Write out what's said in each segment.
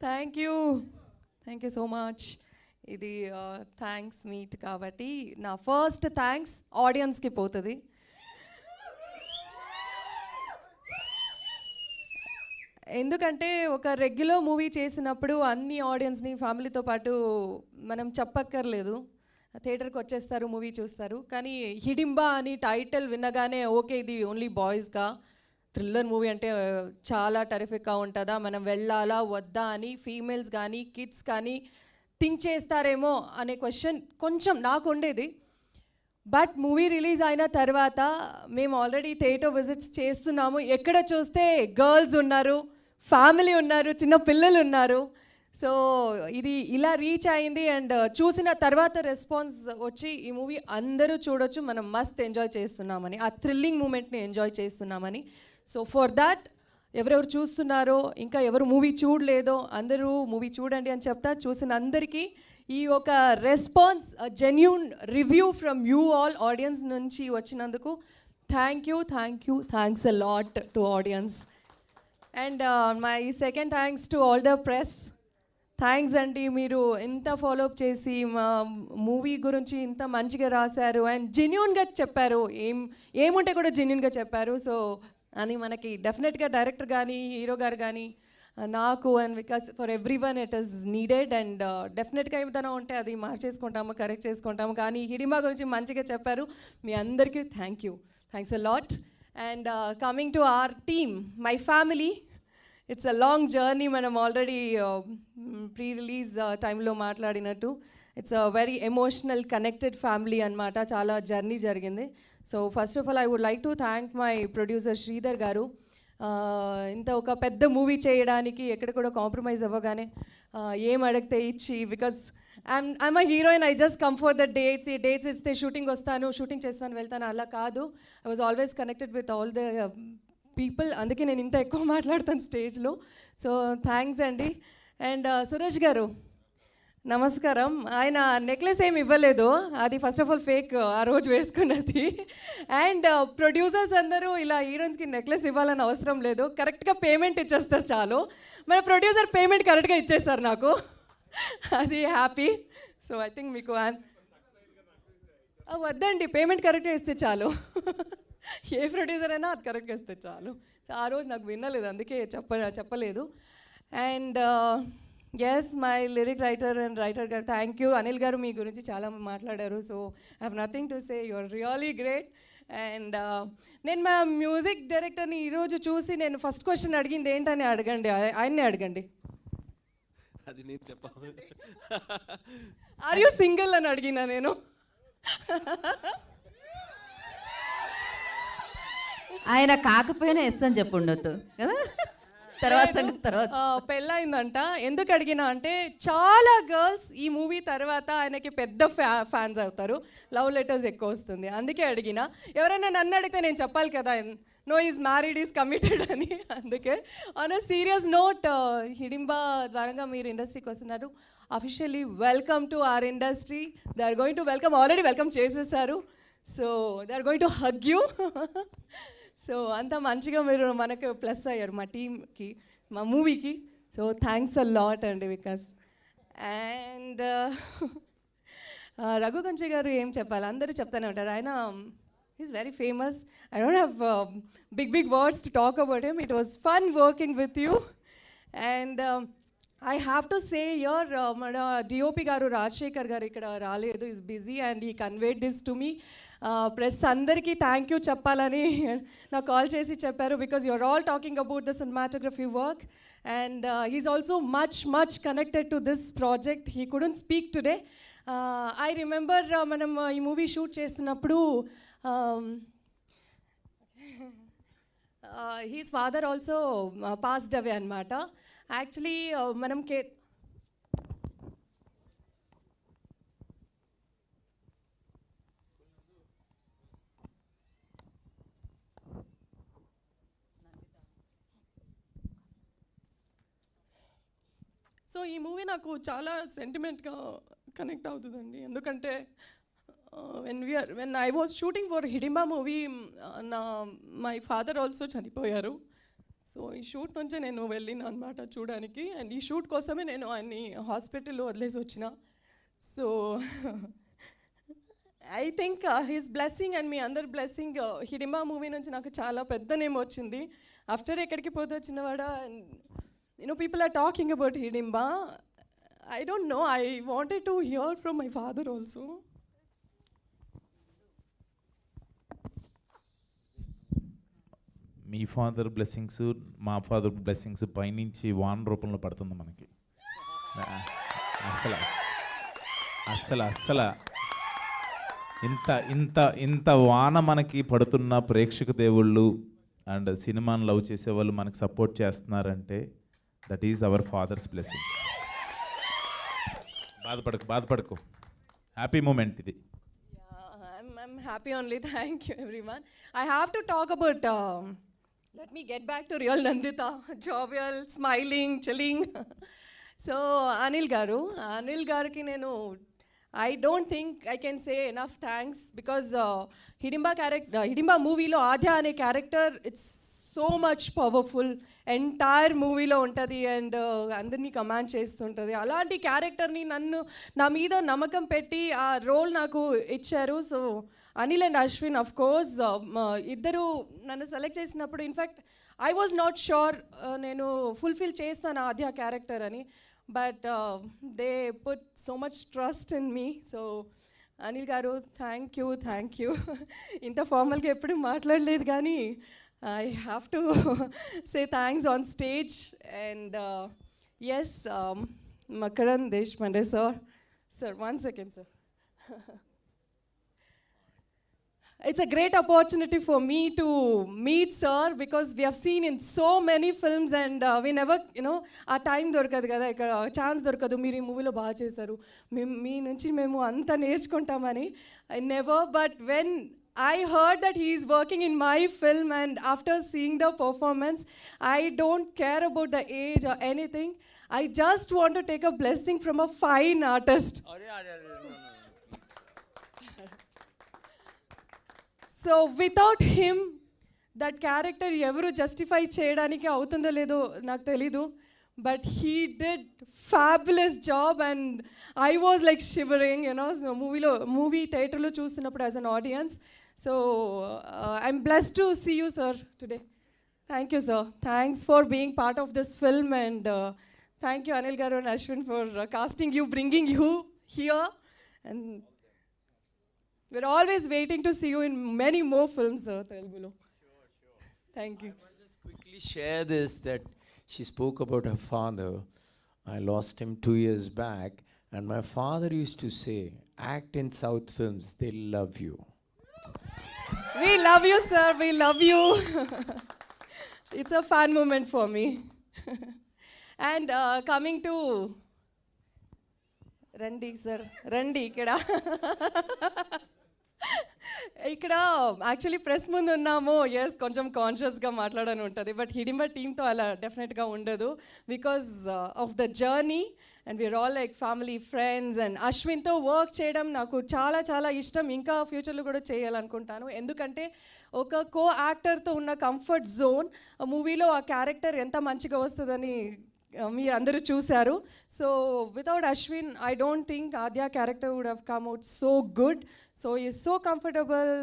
Thank you so much. ఇది thanks meet కాబట్టి నా ఫస్ట్ థ్యాంక్స్ ఆడియన్స్కి పోతుంది. ఎందుకంటే ఒక రెగ్యులర్ మూవీ చేసినప్పుడు అన్ని ఆడియన్స్ని ఫ్యామిలీతో పాటు మనం చెప్పక్కర్లేదు, థియేటర్కి వచ్చేస్తారు, మూవీ చూస్తారు. కానీ హిడింబా అని టైటిల్ వినగానే ఓకే ఇది ఓన్లీ బాయ్స్గా, థ్రిల్లర్ మూవీ అంటే చాలా టెరిఫిక్గా ఉంటుందా, మనం వెళ్ళాలా వద్దా అని ఫీమేల్స్ కానీ కిడ్స్ కానీ థింక్ చేస్తారేమో అనే క్వశ్చన్ కొంచెం నాకు ఉండేది. బట్ మూవీ రిలీజ్ అయిన తర్వాత మేము ఆల్రెడీ థియేటర్ విజిట్స్ చేస్తున్నాము. ఎక్కడ చూస్తే గర్ల్స్ ఉన్నారు, ఫ్యామిలీ ఉన్నారు, చిన్న పిల్లలు ఉన్నారు. సో ఇది ఇలా రీచ్ అయింది. అండ్ చూసిన తర్వాత రెస్పాన్స్ వచ్చి ఈ మూవీ అందరూ చూడొచ్చు, మనం మస్త్ ఎంజాయ్ చేస్తున్నామని, ఆ థ్రిల్లింగ్ మూమెంట్ని ఎంజాయ్ చేస్తున్నామని. సో ఫర్ దాట్ ఎవరెవరు చూస్తున్నారో, ఇంకా ఎవరు మూవీ చూడలేదో అందరూ మూవీ చూడండి అని చెప్తా. చూసిన అందరికీ ఈ ఒక response, genuine review from you all audience నుంచి వచ్చినందుకు thanks a lot to audience. And my second thanks to all the press. Thanks అండి, మీరు ఇంత ఫాలోఅప్ చేసి మా మూవీ గురించి ఇంత మంచిగా రాశారు అండ్ జెన్యూన్గా చెప్పారు, ఏముంటే కూడా జెన్యూన్గా చెప్పారు. సో అని మనకి డెఫినెట్గా డైరెక్టర్ కానీ హీరో గారు కానీ నాకు and because for every one it is needed. And డెఫినెట్గా ఏదైనా ఉంటే అది మార్చేసుకుంటాము, కరెక్ట్ చేసుకుంటాము. కానీ హిడింబా గురించి మంచిగా చెప్పారు. మీ అందరికీ thanks a lot. And coming to our team, my family, it's a long journey. మనం ఆల్రెడీ ప్రీ రిలీజ్ టైంలో మాట్లాడినట్టు it's a very emotional connected family అనమాట. చాలా జర్నీ జరిగింది. So first of all I would like to thank my producer Sridhar garu. ఇంత ఒక పెద్ద movie చేయడానికి ఎక్కడ కూడా కాంప్రమైజ్ అవ్వగానే ఏం అడిగితే ఇచ్చి, because I'm a heroine, I just come for the dates ఇస్తే షూటింగ్ వస్తాను, షూటింగ్ చేస్తాను, వెళ్తాను, అలా కాదు. I was always connected with all the people. అందుకే నేను ఇంత ఎక్కువ మాట్లాడతాను స్టేజ్లో. సో థ్యాంక్స్ అండి. అండ్ సురేష్ గారు నమస్కారం. ఆయన నెక్లెస్ ఏమి ఇవ్వలేదు, అది ఫస్ట్ ఆఫ్ ఆల్ ఫేక్, ఆ రోజు వేసుకున్నది. అండ్ ప్రొడ్యూసర్స్ అందరూ ఇలా హీరోయిన్స్కి నెక్లెస్ ఇవ్వాలని అవసరం లేదు, కరెక్ట్గా పేమెంట్ ఇచ్చేస్తారు చాలు. మన ప్రొడ్యూసర్ పేమెంట్ కరెక్ట్గా ఇచ్చేస్తారు నాకు, అది హ్యాపీ. సో ఐ థింక్ మీకు వద్దండి, పేమెంట్ కరెక్ట్గా ఇస్తే చాలు. ఏ ప్రొడ్యూసర్ అయినా అది కరెక్ట్గా ఇస్తే చాలు. సో ఆ రోజు నాకు వినలేదు, అందుకే చెప్పలేదు. And yes, my lyric writer and writer garu, thank you. Anil garu మీ గురించి చాలా మాట్లాడారు. So I have nothing to say, you are really great. And నేను మా మ్యూజిక్ డైరెక్టర్ని ఈరోజు చూసి నేను ఫస్ట్ క్వశ్చన్ అడిగింది ఏంటని అడగండి, ఆయన్నే అడగండి. అది నేను చెప్పాలి. ఆర్ యూ సింగిల్ అని అడిగినా నేను. ఆయన కాకపోయినా ఎస్ అని చెప్పి ఉండొద్దు కదా. తర్వాత పెళ్ళయిందంట. ఎందుకు అడిగినా అంటే చాలా గర్ల్స్ ఈ మూవీ తర్వాత ఆయనకి పెద్ద ఫ్యాన్స్ అవుతారు, లవ్ లెటర్స్ ఎక్కువ వస్తుంది, అందుకే అడిగిన. ఎవరైనా నన్ను అడిగితే నేను చెప్పాలి కదా, no is married, is committed అని. అందుకే on a serious note, Hidimba ద్వారంగా మీరు ఇండస్ట్రీకి వస్తున్నారు. Officially welcome to our industry. They are going to welcome, already welcome చేసేసారు. So they are going to hug you. So అంత మంచిగా మీరు మనకు ప్లస్ అయ్యారు మా టీమ్కి, మా మూవీకి. సో థ్యాంక్స్ అ లాట్ అండి బికాస్. అండ్ రఘుకంచి గారు ఏం చెప్పాలి, అందరూ చెప్తానే ఉంటారు. ఆయన is very famous. I don't have big words to talk about him. It was fun working with you. And I have to say your మన డిఓపి గారు రాజశేఖర్ గారు ఇక్కడ రాలేదు, is busy and he conveyed this to me. Press అందరికీ thank you చెప్పాలని నాకు call చేసి చెప్పారు, because you are all talking about the cinematography work and he's also much connected to this project. He couldn't speak today. I remember మనం ఈ movie shoot చేస్తున్నప్పుడు his father also passed away అనమాట. Actually మనం so ఈ movie నాకు చాలా సెంటిమెంట్గా connect అవుతుందండి. ఎందుకంటే when I was shooting for Hidimba movie, my father also చనిపోయారు. సో ఈ షూట్ నుంచే నేను వెళ్ళిన అనమాట చూడడానికి, అండ్ ఈ షూట్ కోసమే నేను ఆయన్ని హాస్పిటల్లో వదిలేసి వచ్చిన. So I think his blessing and మీ అందరి బ్లెస్సింగ్ హిడింబా మూవీ నుంచి నాకు చాలా పెద్ద నేమ్ వచ్చింది. ఆఫ్టర్ ఎక్కడికి పోతే వచ్చినవాడ, people are talking about Hidimba. I don't know, I wanted to hear from my father also. మీ ఫాదర్ బ్లెస్సింగ్స్, మా ఫాదర్ బ్లెస్సింగ్స్ పైనుంచి వాన రూపంలో పడుతుంది మనకి. అసలు అసలు అసలు ఇంత ఇంత ఇంత వాన మనకి పడుతున్న ప్రేక్షక దేవుళ్ళు అండ్ సినిమాని లవ్ చేసేవాళ్ళు మనకి సపోర్ట్ చేస్తున్నారంటే that is our father's blessing. బాధపడకు, హ్యాపీ మూమెంట్ ఇది. I'm happy only. Thank you, everyone. I have to talk about. Let me get back to real Nandita, jovial, smiling, chilling. So Anil Garuki nenu. I don't think I can say enough thanks because Hidimba movie lo Adya ane character, it's so much powerful. Entire మూవీలో ఉంటుంది and అందరినీ command చేస్తుంటుంది. అలాంటి క్యారెక్టర్ని నా మీద నమ్మకం పెట్టి ఆ రోల్ నాకు ఇచ్చారు. So Anil and Ashwin of course ఇద్దరు నన్ను సెలెక్ట్ చేసినప్పుడు in fact I was not sure నేను ఫుల్ఫిల్ చేస్తాను ఆద్య క్యారెక్టర్ అని, but they put so much trust in me. So Anil గారు థ్యాంక్ యూ. ఇంత ఫార్మల్గా ఎప్పుడు మాట్లాడలేదు కానీ I have to say thanks on stage, and yes, Makaran Deshpande sir. Sir, 1 second, sir. It's a great opportunity for me to meet sir because we have seen in so many films and we never, our time dorkadu kada, ikkada chance dorkadu. Meer ee movie lo baga chesaru, mee nunchi memu anta nerchukuntamani. I never, but when I heard that he is working in my film and after seeing the performance, I don't care about the age or anything. I just want to take a blessing from a fine artist. So without him, that character evaru justify cheyadaniki avutundo ledo naku telidu, but he did fabulous job and I was like shivering, so movie theater lo chustunappudu as an audience. So I'm blessed to see you sir today. Thank you sir. Thanks for being part of this film and thank you Anil garu and Ashwin for casting you, bringing you here, and we're always waiting to see you in many more films sir, Telugulo. Thank you. I will just quickly share this, that she spoke about her father. I lost him 2 years back, and my father used to say, act in South films, they love you. We love you sir, we love you. It's a fun moment for me. And coming to Randi sir, Randi ఇక్కడ actually press ముందు ఉన్నాము, yes కొంచెం కాన్షియస్గా మాట్లాడని ఉంటుంది, but Hidimba టీమ్తో అలా డెఫినెట్గా ఉండదు because of the journey and we are all like family friends. And అశ్విన్తో వర్క్ చేయడం నాకు చాలా చాలా ఇష్టం, ఇంకా ఫ్యూచర్లో కూడా చేయాలనుకుంటాను. ఎందుకంటే ఒక కో యాక్టర్తో ఉన్న కంఫర్ట్ జోన్ మూవీలో ఆ క్యారెక్టర్ ఎంత మంచిగా వస్తుందని మీరు అందరూ చూశారు. So without Ashwin I don't think Adya character would have come out so good. So is so comfortable,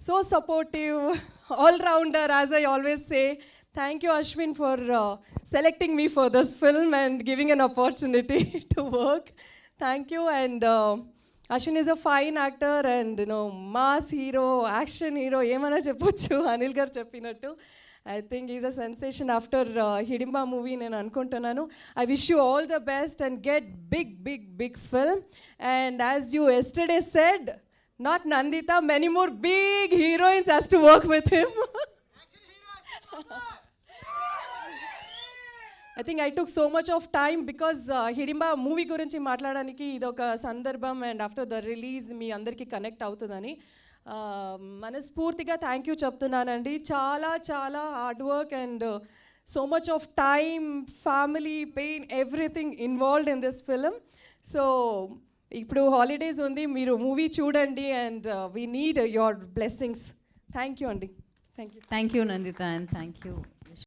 so supportive, all rounder as I always say. Thank you Ashwin for selecting me for this film and giving an opportunity to work. Thank you. And Ashwin is a fine actor and mass hero, action hero ఏమైనా చెప్పొచ్చు అనిల్ గారు చెప్పినట్టు. I think he's a sensation after Hidimba movie నేను అనుకుంటున్నాను. I wish you all the best and get big film. And as you yesterday said, not Nandita, many more big heroines has to work with him. I think I took so much of time because Hidimba movie గురించి మాట్లాడడానికి ఇదొక సందర్భం and after the release మీ అందరికీ connect అవుతుందని మనస్ఫూర్తిగా thank you చెప్తున్నానండి. చాలా చాలా hard work and so much of time, family, pain, everything involved in this film. So ఇప్పుడు హాలిడేస్ ఉంది, మీరు మూవీ చూడండి and we need your blessings. Thank you అండి. Thank you. Thank you Nanditha and thank you